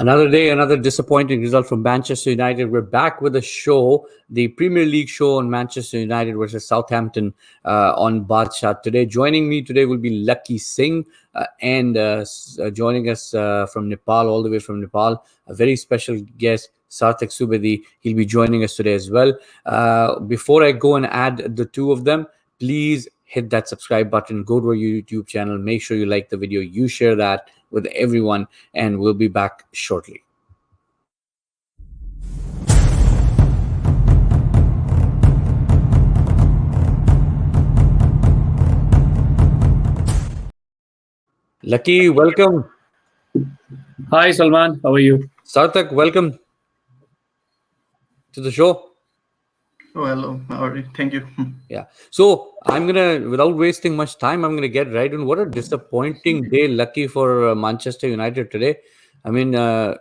Another day, another disappointing result from Manchester United. We're back with a show, the Premier League show on Manchester United versus Southampton on BaatShaat. Today, joining me today will be Lucky Singh and joining us from Nepal, all the way from Nepal, a very special guest, Sarthak Subedi. He'll be joining us today as well. Before I go and add the two of them, please hit that subscribe button, go to our YouTube channel, make sure you like the video, you share that with everyone, and we'll be back shortly. Lucky, welcome. Hi Salman, how are you? Sarthak, welcome to the show. Oh, hello. All right. Thank you. Yeah. So I'm gonna, without wasting much time, I'm gonna get right on. What a disappointing day, Lucky, for Manchester United today. I mean, 10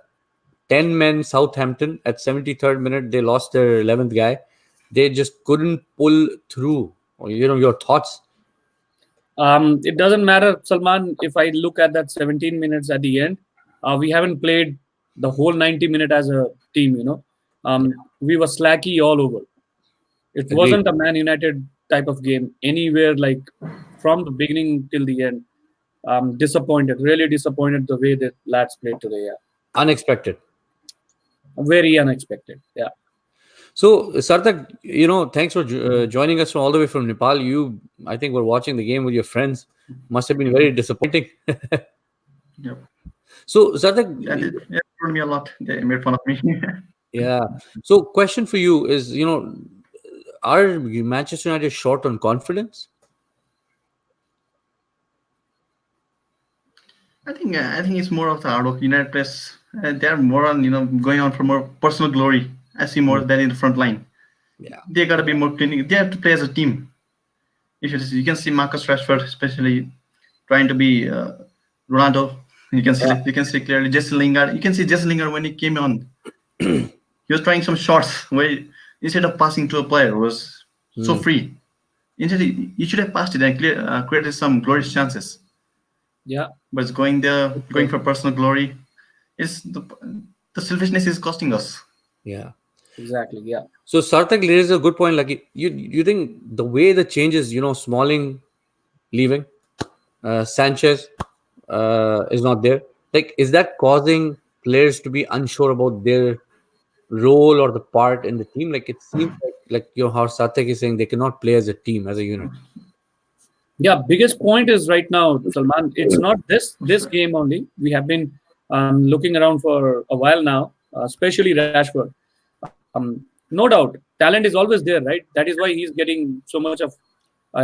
men Southampton at 73rd minute. They lost their 11th guy. They just couldn't pull through. Your thoughts? It doesn't matter, Salman. If I look at that 17 minutes at the end, we haven't played the whole 90 minutes as a team. We were slacky all over. It Agreed. Wasn't a Man United type of game anywhere, like from the beginning till the end. Disappointed, really disappointed the way the lads played today. Yeah, Unexpected. very unexpected. Yeah. So, Sarthak, thanks for joining us from all the way from Nepal. You, I think, were watching the game with your friends. Must have been very disappointing. Yep. So, Sarthak, Yeah, they told me a lot. They made fun of me. yeah. So, question for you is, are Manchester United short on confidence? I think it's more of the hard work. United players, they are more on going on for more personal glory. I see more than in the front line. Yeah. They got to be more clinical. They have to play as a team. If you can see Marcus Rashford, especially trying to be Ronaldo. You can see clearly Jesse Lingard. You can see Jesse Lingard when he came on. He was trying some shots where instead of passing to a player who was so free, instead he should have passed it and created some glorious chances. Yeah. But it's going for personal glory. It's the selfishness is costing us. Yeah. Exactly. Yeah. So, Sarthak raises a good point. Like, you think the way the changes, Smalling leaving, Sanchez is not there. Like, is that causing players to be unsure about their role or the part in the team? Like, it seems like how Sarthak is saying they cannot play as a team, as a unit. Yeah, biggest point is right now, Salman. It's not this game only. We have been looking around for a while now, especially Rashford. No doubt, talent is always there, right? That is why he's getting so much of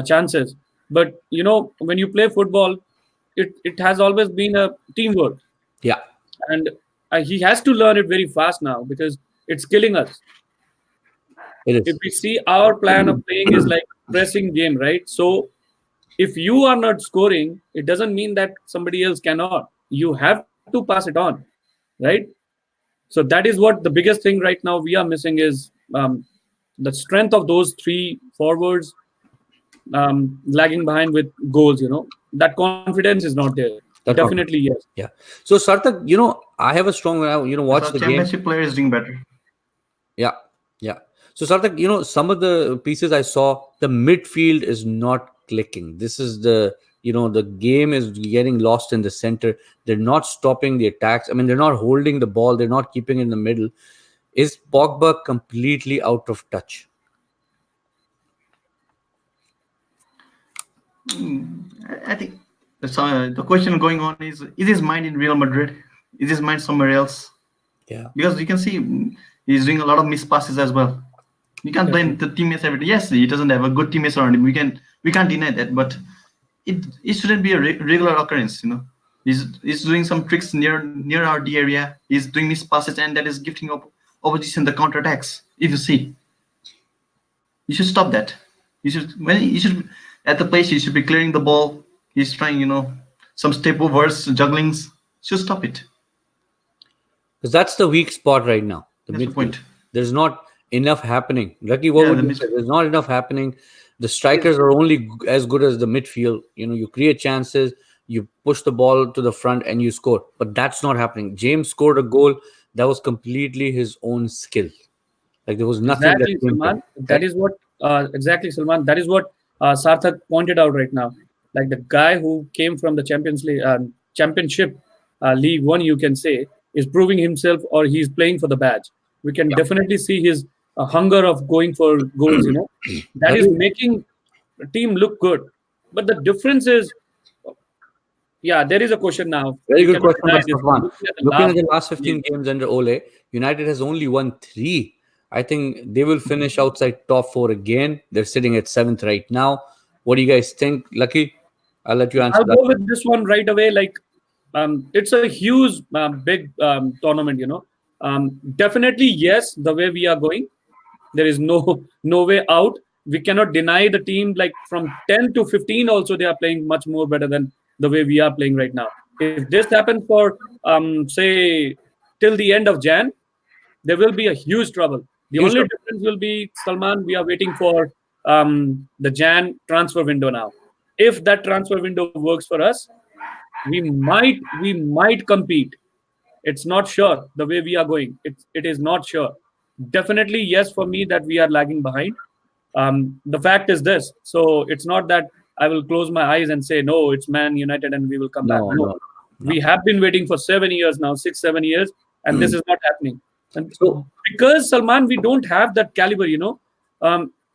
chances. But when you play football, it has always been a teamwork. Yeah. And he has to learn it very fast now because it's killing us. It is. If we see our plan of playing is like pressing game, right? So if you are not scoring, it doesn't mean that somebody else cannot. You have to pass it on, right? So that is what the biggest thing right now we are missing is the strength of those three forwards lagging behind with goals. That confidence is not there. Definitely, yes. Yeah. So, Sarthak, I have a strong, watch the game. Championship player is doing better. Yeah. Yeah. So, Sarthak, some of the pieces I saw, the midfield is not clicking. This is the game is getting lost in the center. They're not stopping the attacks. I mean, they're not holding the ball. They're not keeping it in the middle. Is Pogba completely out of touch? I think the question going on is his mind in Real Madrid? Is his mind somewhere else? Yeah. Because you can see he's doing a lot of missed passes as well. You can't blame the teammates every day. Yes, he doesn't have a good teammates around him. We can't deny that, but it shouldn't be a regular occurrence. He's doing some tricks near our D area. He's doing missed passes, and that is gifting opposition the counter attacks. If you see, you should stop that. You should at the place he should be clearing the ball. He's trying, some step overs, jugglings. Should stop it. Because that's the weak spot right now. That's the point. There's not enough happening. Lucky, what would you say? There's not enough happening. The strikers are only as good as the midfield. You create chances, you push the ball to the front and you score. But that's not happening. James scored a goal that was completely his own skill. Like there was nothing that Exactly, came from Salman. him, That right? is what exactly, Salman. That is what Sarthak pointed out right now. Like the guy who came from the Champions League, Championship League One, you can say, is proving himself, or he's playing for the badge. We can Yeah. definitely see his hunger of going for goals. That is Agree. making the team look good. But the difference is, yeah, there is a question now. Very We good cannot question by deny this one. Safwan. Looking at the Looking at last the last 15 game. games under Ole, United has only won 3. I think they will finish outside top 4 again. They're sitting at 7th right now. What do you guys think? Lucky, I'll let you answer I'll that. go with this one right away. Like, it's a huge, big tournament. Definitely, yes. The way we are going, there is no no way out. We cannot deny the team. Like from 10 to 15, also they are playing much more better than the way we are playing right now. If this happens for say till the end of Jan, there will be a huge trouble. The Huge. only difference will be, Salman, we are waiting for the Jan transfer window now. If that transfer window works for us, we might compete. It's not sure the way we are going. It is not sure. Definitely yes for me that we are lagging behind. The fact is this. So it's not that I will close my eyes and say no, it's Man United and we will come back. No, No, no, no. we have been waiting for 7 years now, 6 7 years, and this is not happening. And So because Salman, we don't have that caliber.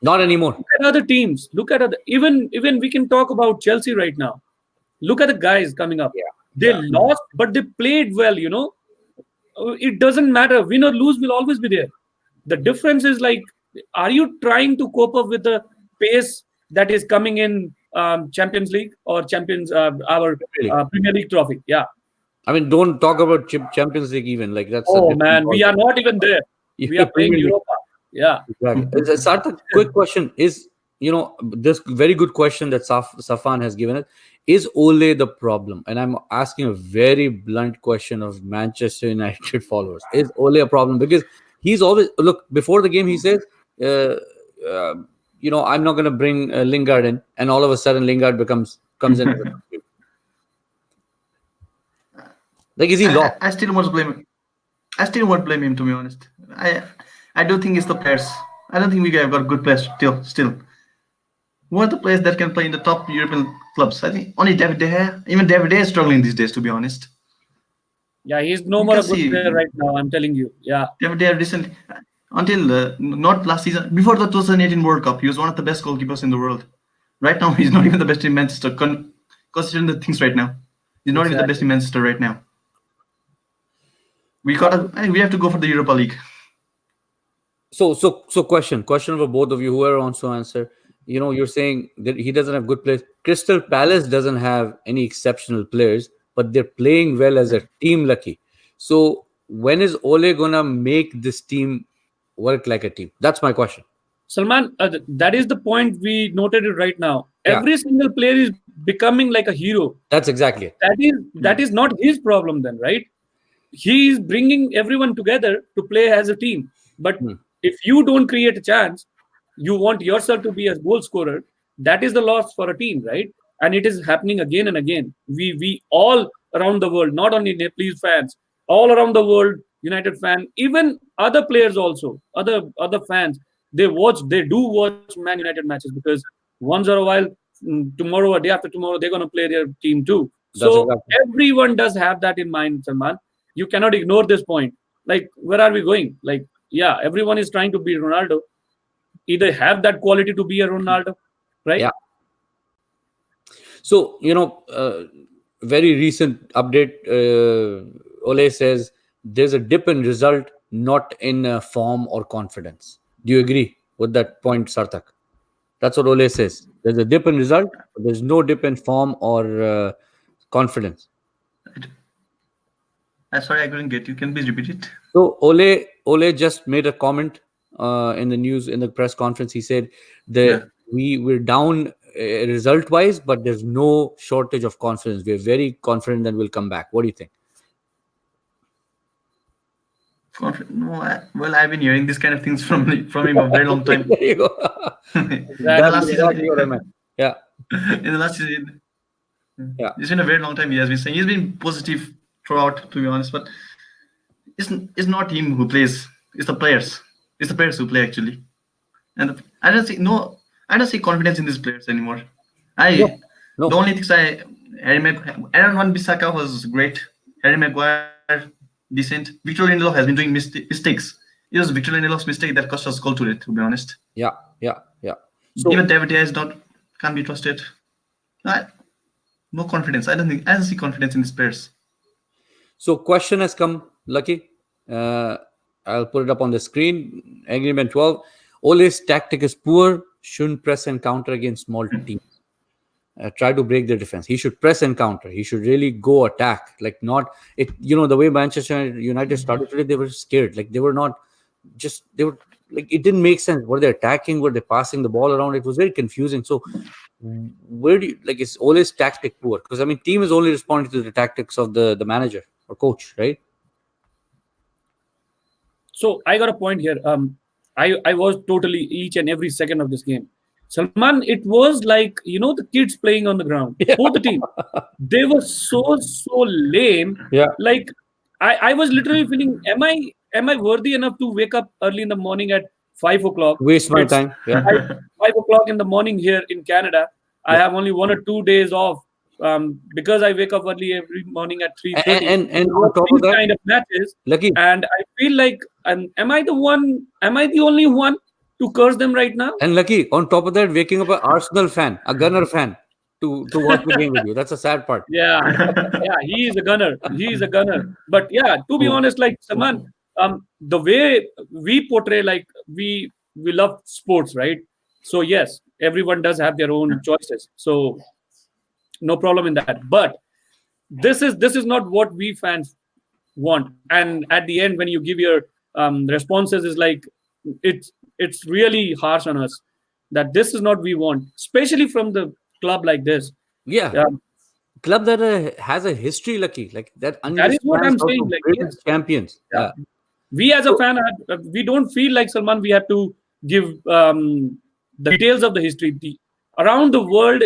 not anymore. Look at other teams. Look at other even we can talk about Chelsea right now. Look at the guys coming up. Yeah, They yeah. lost, but they played well. It doesn't matter. Win or lose will always be there. The difference is like, are you trying to cope up with the pace that is coming in Champions League or Champions our Really. Premier League trophy? Yeah. I mean, don't talk about Champions League even. Like that's a Oh different man, ball we are game. not even there. We are playing Premier League. Europa. Yeah. Exactly. Sarthak, quick question is, this very good question that Safan has given us. Is Ole the problem? And I'm asking a very blunt question of Manchester United followers. Is Ole a problem? Because he's always, look, before the game, he says, uh, uh, I'm not going to bring Lingard in. And all of a sudden, Lingard comes in. As a substitute. Like, is he lost? I still won't blame him. I still won't blame him, to be honest. I don't think it's the players. I don't think we have got good players still. Who are the players that can play in the top European clubs? I think only David De Gea. Even David De Gea is struggling these days, to be honest. Yeah, he's no You more can a good see player right now. I'm telling you. Yeah. David De Gea recently, until not last season, before the 2018 World Cup, he was one of the best goalkeepers in the world. Right now, he's not even the best in Manchester. Considering the things right now, he's not even the best in Manchester right now. We have to go for the Europa League. So question for both of you, whoever wants to answer. You're saying that he doesn't have good players. Crystal Palace doesn't have any exceptional players, but they're playing well as a team, Lucky. So when is Ole gonna make this team work like a team? That's my question. Salman, that is the point we noted it right now. Yeah. Every single player is becoming like a hero. That's exactly it. That is not his problem then, right? He is bringing everyone together to play as a team. But if you don't create a chance, you want yourself to be a goal scorer. That is the loss for a team, right? And it is happening again and again. We all around the world, not only Nepalese fans, all around the world, United fan, even other players also, other fans, they do watch Man United matches because once or a while, tomorrow or day after tomorrow, they're gonna play their team too. That's So exactly. everyone does have that in mind, Salman. You cannot ignore this point. Like, where are we going? Like, yeah, everyone is trying to be Ronaldo. Either have that quality to be a Ronaldo, right? Yeah. So, very recent update, Ole says there's a dip in result, not in form or confidence. Do you agree with that point, Sarthak? That's what Ole says. There's a dip in result, but there's no dip in form or confidence. I'm sorry, I couldn't get you. Can you please repeat it? So Ole just made a comment in the news, in the press conference. He said that we're down result wise, but there's no shortage of confidence. We're very confident that we'll come back. What do you think? No, well, I've been hearing these kind of things from him a very long time. There you go. In the That's last exactly season, what I meant. Yeah. in the last season, Yeah. It's been a very long time he has been saying. He's been positive throughout, to be honest. But it's not him who plays. It's the players. It's the players who play actually. And I don't see confidence in these players anymore. No. No. The only things Aaron Wan-Bissaka was great. Harry Maguire decent. Victor Lindelof has been doing mistakes. It was Victor Lindelof's mistake that cost us goal today, to be honest. Yeah. So Even David Diaz can't be trusted. No confidence. I don't see confidence in these players. So question has come, Lucky. I'll put it up on the screen. Agreement 12. Ole's tactic is poor. Shouldn't press and counter against small teams. Try to break their defense. He should press and counter. He should really go attack. Like not it. The way Manchester United started today, they were scared. Like they were like it didn't make sense. Were they attacking? Were they passing the ball around? It was very confusing. So where do you is Ole's tactic poor? Because I mean, team is only responding to the tactics of the manager or coach, right? So I got a point here. I was totally each and every second of this game. Salman, it was like the kids playing on the ground. Yeah. Both the team, they were so lame. Yeah. Like I was literally feeling, am I worthy enough to wake up early in the morning at 5 o'clock? Waste my time. Yeah. 5 o'clock in the morning here in Canada. I have only 1 or 2 days off because I wake up early every morning at 3:30. And on top of that, kind of matches. Lucky. And I feel like, am I the only one to curse them right now? And Lucky, on top of that, waking up an Arsenal fan, a Gunner fan, to watch the game with you. That's a sad part. Yeah, he is a gunner. But yeah, to be honest, like Salman, the way we portray, like we love sports, right? So yes, everyone does have their own choices. So no problem in that. But this is not what we fans want. And at the end, when you give your responses, is like it's really harsh on us that this is not we want, especially from the club like this. Yeah. Club that has a history, Lucky, like that. That is what I'm saying. Like yes. Champions. Yeah. We as a fan, we don't feel like Salman. We have to give the details of the history. Around the world,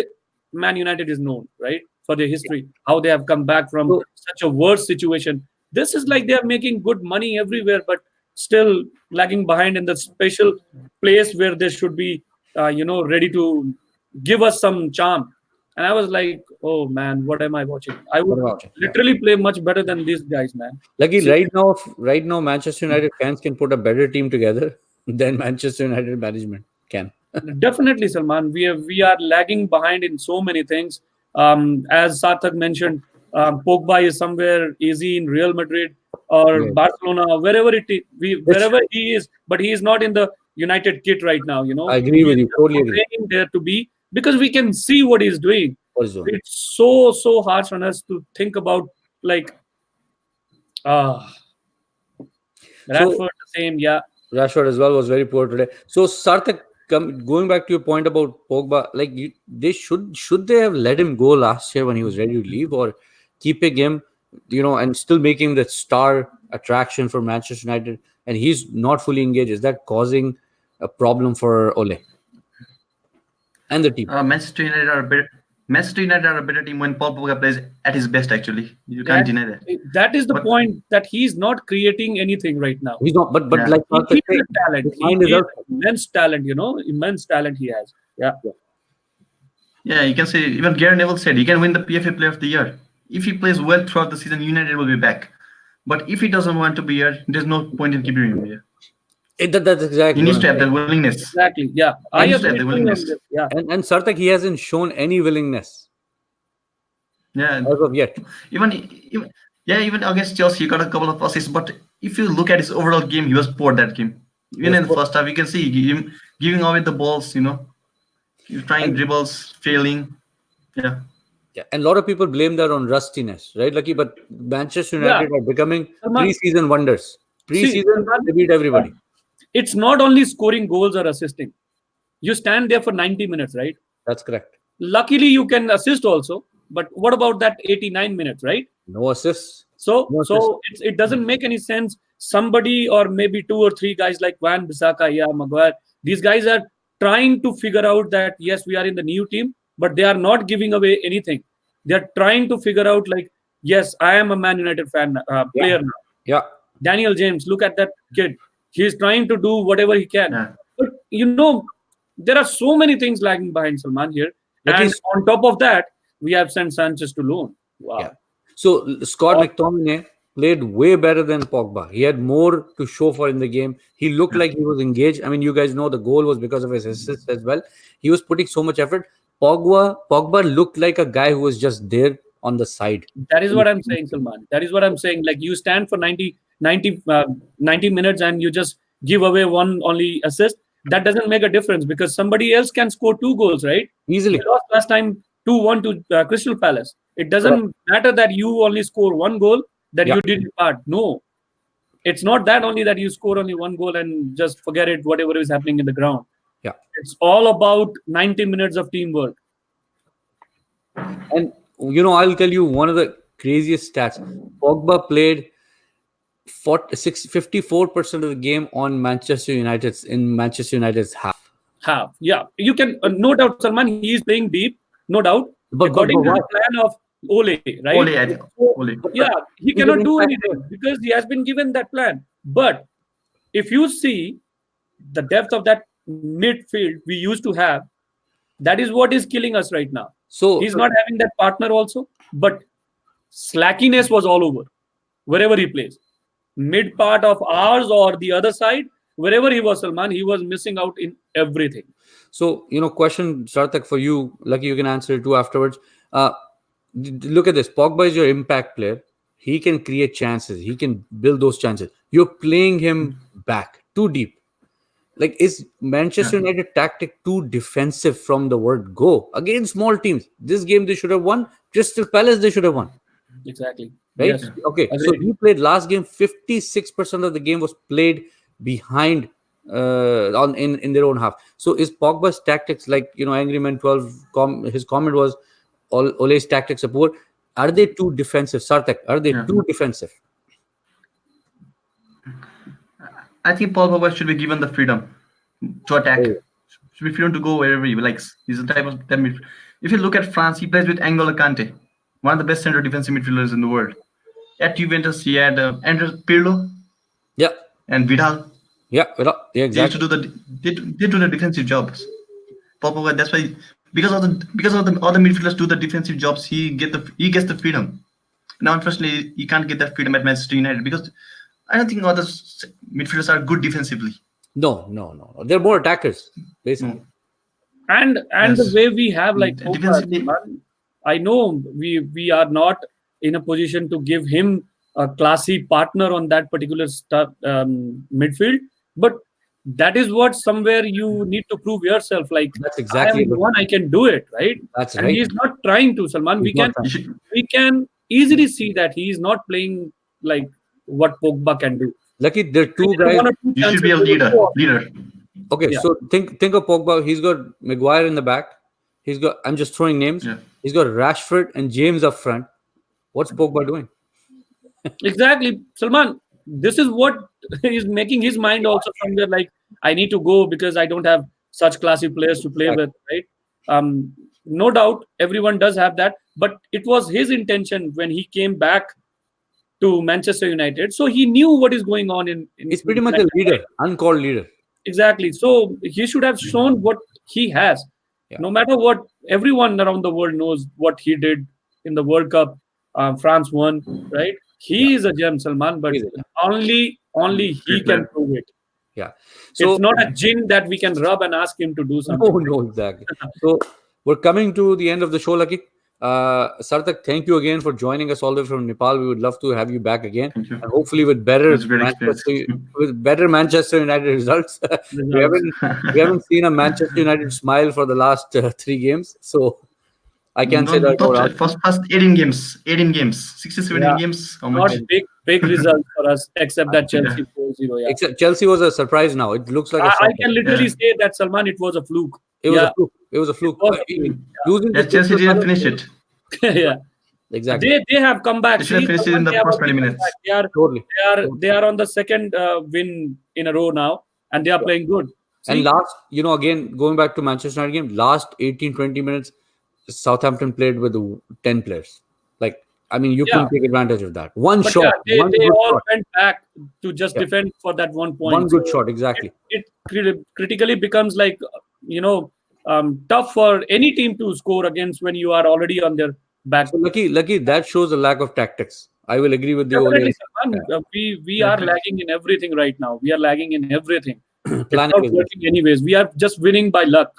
Man United is known, right, for their history, how they have come back from such a worse situation. This is like they are making good money everywhere, but still lagging behind in the special place where they should be, ready to give us some charm. And I was like, oh man, what am I watching? I would literally play much better than these guys, man. Lucky, right now, Manchester United fans can put a better team together than Manchester United management can. Definitely, Salman. We are lagging behind in so many things. As Sarthak mentioned, Pogba is somewhere easy in Real Madrid or Barcelona, wherever he is, but he is not in the United kit right now. I agree with you. Totally agree. There to be, because we can see what he's doing. It's so harsh on us to think about, like Rashford the same. Yeah, Rashford as well was very poor today. So Sarthak, going back to your point about Pogba, like they should they have let him go last year when he was ready to leave, or keeping him, and still making him the star attraction for Manchester United, and he's not fully engaged? Is that causing a problem for Ole and the team? Manchester United are a better team when Paul Pogba plays at his best. Actually, you can't deny that. That is the point, that he's not creating anything right now. He's not, but like he is talent. He is immense talent. Immense talent he has. Yeah, you can say even Gary Neville said he can win the PFA Player of the Year if he plays well throughout the season. United will be back, but if he doesn't want to be here, there's no point in keeping him here. That's exactly. He needs to have that willingness. Exactly. Yeah, I have the willingness. Yeah, and Sarthak, he hasn't shown any willingness. Yeah, as of yet. Even against Chelsea, he got a couple of assists. But if you look at his overall game, he was poor that game. Even in the first half, you can see him giving away the balls. He's trying dribbles, failing. Yeah, and a lot of people blame that on rustiness, right, Lucky? But Manchester United are becoming pre-season wonders. Pre-season, they beat everybody. It's not only scoring goals or assisting. You stand there for 90 minutes, right? That's correct. Luckily, you can assist also. But what about that 89 minutes, right? No assists. So it doesn't make any sense. Somebody, or maybe 2 or 3 guys like Wan-Bissaka, Maguire, these guys are trying to figure out that, yes, we are in the new team, but they are not giving away anything. They are trying to figure out like, yes, I am a Man United fan player now. Yeah. Daniel James, look at that kid. He's trying to do whatever he can. Yeah. But there are so many things lagging behind Salman here. Like And he's- on top of that, we have sent Sanchez to loan. Wow. Yeah. So Scott McTominay played way better than Pogba. He had more to show for in the game. He looked like he was engaged. I mean, you guys know the goal was because of his assist as well. He was putting so much effort. Pogba looked like a guy who was just there on the side. That is what I'm saying, Salman. That is what I'm saying. Like you stand for 90 minutes and you just give away one only assist. That doesn't make a difference because somebody else can score 2 goals, right? Easily. We lost last time 2-1 to Crystal Palace. It doesn't matter that you only score 1 goal, that you did your part. No. It's not that only that you score only 1 goal and just forget it, whatever is happening in the ground. Yeah. It's all about 90 minutes of teamwork. And I'll tell you one of the craziest stats. Pogba played 54% of the game on Manchester United's half. Half. Yeah. You can, no doubt, Salman, he is playing deep, no doubt. But According to why? the plan of Ole, right? Ole, I think. Ole. Yeah, he cannot do anything because he has been given that plan. But if you see the depth of that midfield we used to have, that is what is killing us right now. So He's not having that partner also, but slackiness was all over wherever he plays. Mid part of ours or the other side, wherever he was, Salman, he was missing out in everything. So, question, Sarthak, for you. Lucky you can answer it too afterwards. Look at this. Pogba is your impact player. He can create chances. He can build those chances. You're playing him back too deep. Like, is Manchester United tactic too defensive from the word go? Against small teams. This game they should have won. Crystal Palace they should have won. Exactly. Right? Yes. Okay. So he played last game. 56% of the game was played behind in their own half. So is Pogba's tactics like Angry Man 12? His comment was Ole's tactics are poor. Are they too defensive, Sarthak? Are they too defensive? I think Paul Pogba should be given the freedom to attack. Should be freedom to go wherever he likes. He's the type of if you look at France, he plays with N'Golo Kante, one of the best center defensive midfielders in the world. At Juventus, he had Andres Pirlo, and Vidal. Yeah, exactly. They used to do the defensive jobs. Paul Pogba, that's why because of the other midfielders do the defensive jobs, he gets the freedom. Now, unfortunately, he can't get that freedom at Manchester United because I don't think other midfielders are good defensively. No. They're more attackers, basically. And the way we have defensively, I know we are not in a position to give him a classy partner on that particular midfield, but that is what somewhere you need to prove yourself. Like that's exactly I am the one, I can do it, right? That's and right. he's not trying to, Salman. We can easily see that he is not playing like what Pogba can do. Lucky, there are two guys. You should be a leader. Okay, so think of Pogba. He's got Maguire in the back. I'm just throwing names. Yeah. He's got Rashford and James up front. What's Pogba doing? Exactly, Salman. This is what is making his mind also somewhere like I need to go because I don't have such classy players to play with, right? No doubt, everyone does have that, but it was his intention when he came back to Manchester United. So he knew what is going on in He's pretty much a leader, uncalled leader. Exactly. So he should have shown what he has. No matter what, everyone around the world knows what he did in the World Cup. France won, right? He is a gem, Salman, but only he can prove it. Yeah. So it's not a gin that we can rub and ask him to do something. No, exactly. So we're coming to the end of the show, Lucky. Sarthak, thank you again for joining us all the way from Nepal. We would love to have you back again, and hopefully with better Manchester United results. we haven't seen a Manchester United smile for the last 3 games, so I can say that first 18 games, 60-17 games. How much? Not big results for us, except that Chelsea 4-0. Except Chelsea was a surprise. Now it looks like I can literally say that, Salman, it was a fluke. It was a fluke. Losing Chelsea didn't finish it. Yeah, exactly. They have come back. They should have finished it in the first 20 minutes. They are on the second win in a row now, and they are playing good. And last, again, going back to Manchester United game, last 18-20 minutes, Southampton played with 10 players. Like, I mean, you Yeah. couldn't take advantage of that. One But shot, yeah, one they good all shot, went back to just Yeah. defend for that one point. one good So shot, exactly. it critically becomes like, tough for any team to score against when you are already on their back. So lucky that shows a lack of tactics. I will agree with you. Definitely, Ole. Salman. We are lagging in everything right now. We are lagging in everything. It's Planning not is working anyways. We are just winning by luck.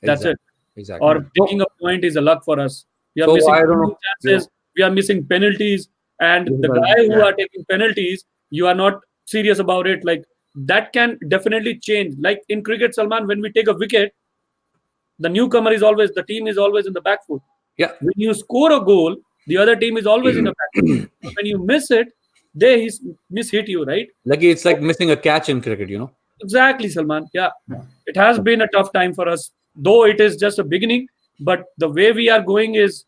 That's it. exactly. Or taking a point is a luck for us. We are So missing I don't many know. chances. We are missing penalties. And This is the a- guy who Yeah. are taking penalties, you are not serious about it. Like that can definitely change. Like in cricket, Salman, when we take a wicket, the team is always in the back foot. Yeah, When you score a goal, the other team is always in the back foot. When you miss it, they mishit you, right? lucky it's like missing a catch in cricket. Exactly, Salman. Yeah, it has been a tough time for us, though it is just a beginning. But the way we are going is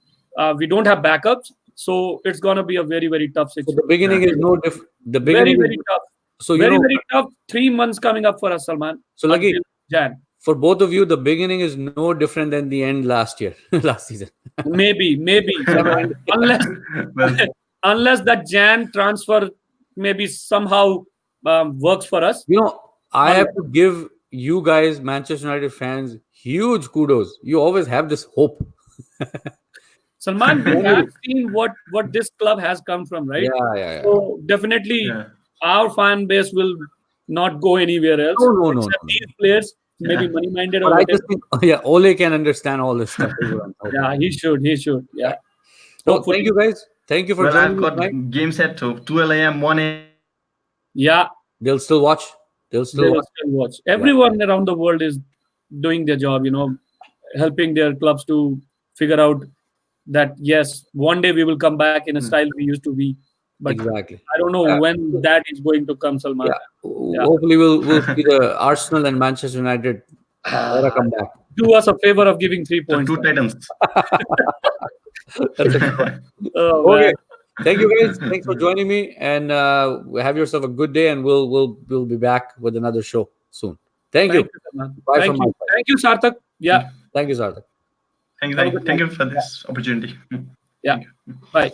we don't have backups, so it's gonna be a very very tough So the situation. beginning is no different. The Very beginning very is tough. so Very very tough. 3 months coming up for us, Salman, So lucky until Jan. for both of you, the beginning is no different than the end last year, last season. Maybe, Salman. Unless Well, unless that Jan transfer maybe somehow works for us. I have Unless. to give you guys, Manchester United fans, huge kudos. You always have this hope. Salman, we have seen what this club has come from, right? Yeah. So definitely, yeah. our fan base will not go anywhere else No. except these players, maybe Yeah. money minded But or I whatever. just think, yeah, Ole can understand all this stuff. is what I'm hoping. Yeah, he should. He should. Yeah, So thank hopefully. you guys. Thank you for Well, joining I've me got tonight. games at 12 a.m., 1 a.m. Yeah, They'll still watch. They'll they still will watch. still watch. Everyone around the world is doing their job. Helping their clubs to figure out that yes, one day we will come back in a style we used to be. But Exactly. I don't know when that is going to come, Salman. Yeah. Yeah. Hopefully we'll see the Arsenal and Manchester United era come back. Do us a favor of giving 3 The points. two Titans. That's a good one. Oh, Okay. man. Thank you guys. Thanks for joining me, and have yourself a good day. And we'll be back with another show soon. Thank you. Thank you, Salman. Bye Thank from my you. side. Thank you, Sarthak. Yeah. Thank you, Sarthak. Thank Have a you, good thank night. you for this opportunity. Yeah. Bye.